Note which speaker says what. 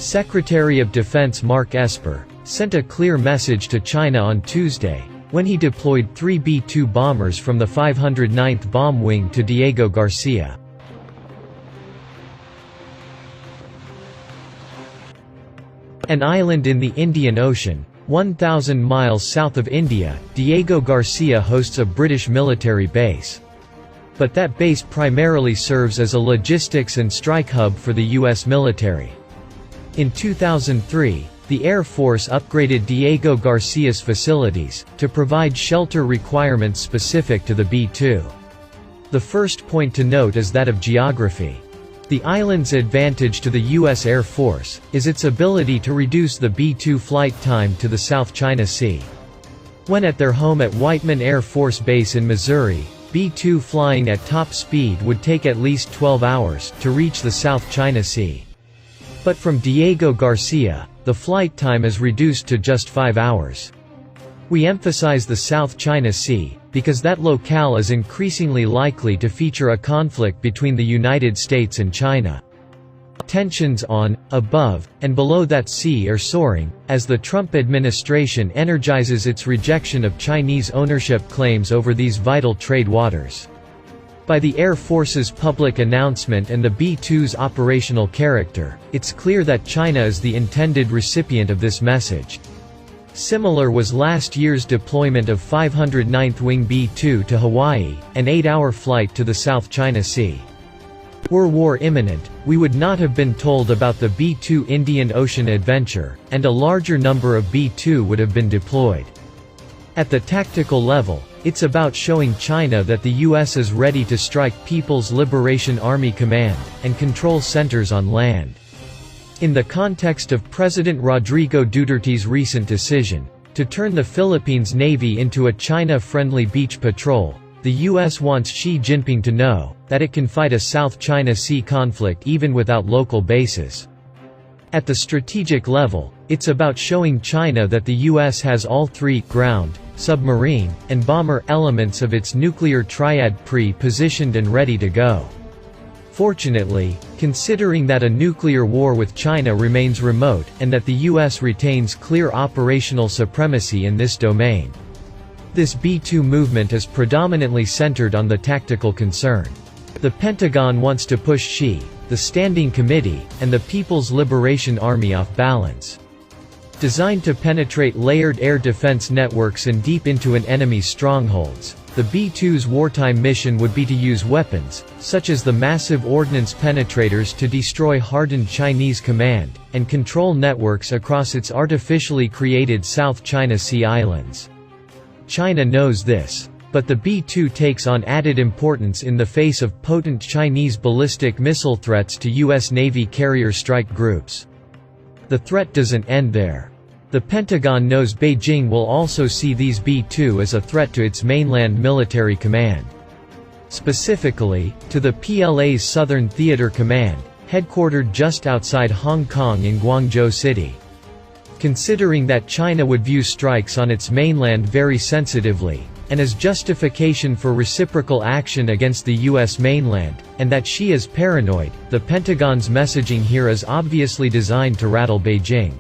Speaker 1: Secretary of Defense Mark Esper sent a clear message to China on Tuesday, when he deployed 3 B-2 bombers from the 509th Bomb Wing to Diego Garcia. An island in the Indian Ocean, 1,000 miles south of India, Diego Garcia hosts a British military base. But that base primarily serves as a logistics and strike hub for the U.S. military. In 2003, the Air Force upgraded Diego Garcia's facilities to provide shelter requirements specific to the B-2. The first point to note is that of geography. The island's advantage to the U.S. Air Force is its ability to reduce the B-2 flight time to the South China Sea. When at their home at Whiteman Air Force Base in Missouri, B-2 flying at top speed would take at least 12 hours to reach the South China Sea. But from Diego Garcia, the flight time is reduced to just 5 hours. We emphasize the South China Sea, because that locale is increasingly likely to feature a conflict between the United States and China. Tensions on, above, and below that sea are soaring, as the Trump administration energizes its rejection of Chinese ownership claims over these vital trade waters. By the Air Force's public announcement and the B-2's operational character, it's clear that China is the intended recipient of this message. Similar was last year's deployment of 509th Wing B-2 to Hawaii, an 8-hour flight to the South China Sea. Were war imminent, we would not have been told about the B-2 Indian Ocean adventure, and a larger number of B-2 would have been deployed. At the tactical level, it's about showing China that the U.S. is ready to strike People's Liberation Army Command, and control centers on land. In the context of President Rodrigo Duterte's recent decision to turn the Philippines Navy into a China-friendly beach patrol, the U.S. wants Xi Jinping to know that it can fight a South China Sea conflict even without local bases. At the strategic level, it's about showing China that the U.S. has all three ground, submarine, and bomber elements of its nuclear triad pre-positioned and ready to go. Fortunately, considering that a nuclear war with China remains remote and that the U.S. retains clear operational supremacy in this domain, this B-2 movement is predominantly centered on the tactical concern. The Pentagon wants to push Xi, the Standing Committee, and the People's Liberation Army off balance. Designed to penetrate layered air defense networks and deep into an enemy's strongholds, the B-2's wartime mission would be to use weapons, such as the massive ordnance penetrators to destroy hardened Chinese command and control networks across its artificially created South China Sea islands. China knows this. But the B-2 takes on added importance in the face of potent Chinese ballistic missile threats to U.S. Navy carrier strike groups. The threat doesn't end there. The Pentagon knows Beijing will also see these B-2 as a threat to its mainland military command. Specifically, to the PLA's Southern Theater Command, headquartered just outside Hong Kong in Guangzhou City. Considering that China would view strikes on its mainland very sensitively, and as justification for reciprocal action against the U.S. mainland, and that Xi is paranoid, the Pentagon's messaging here is obviously designed to rattle Beijing.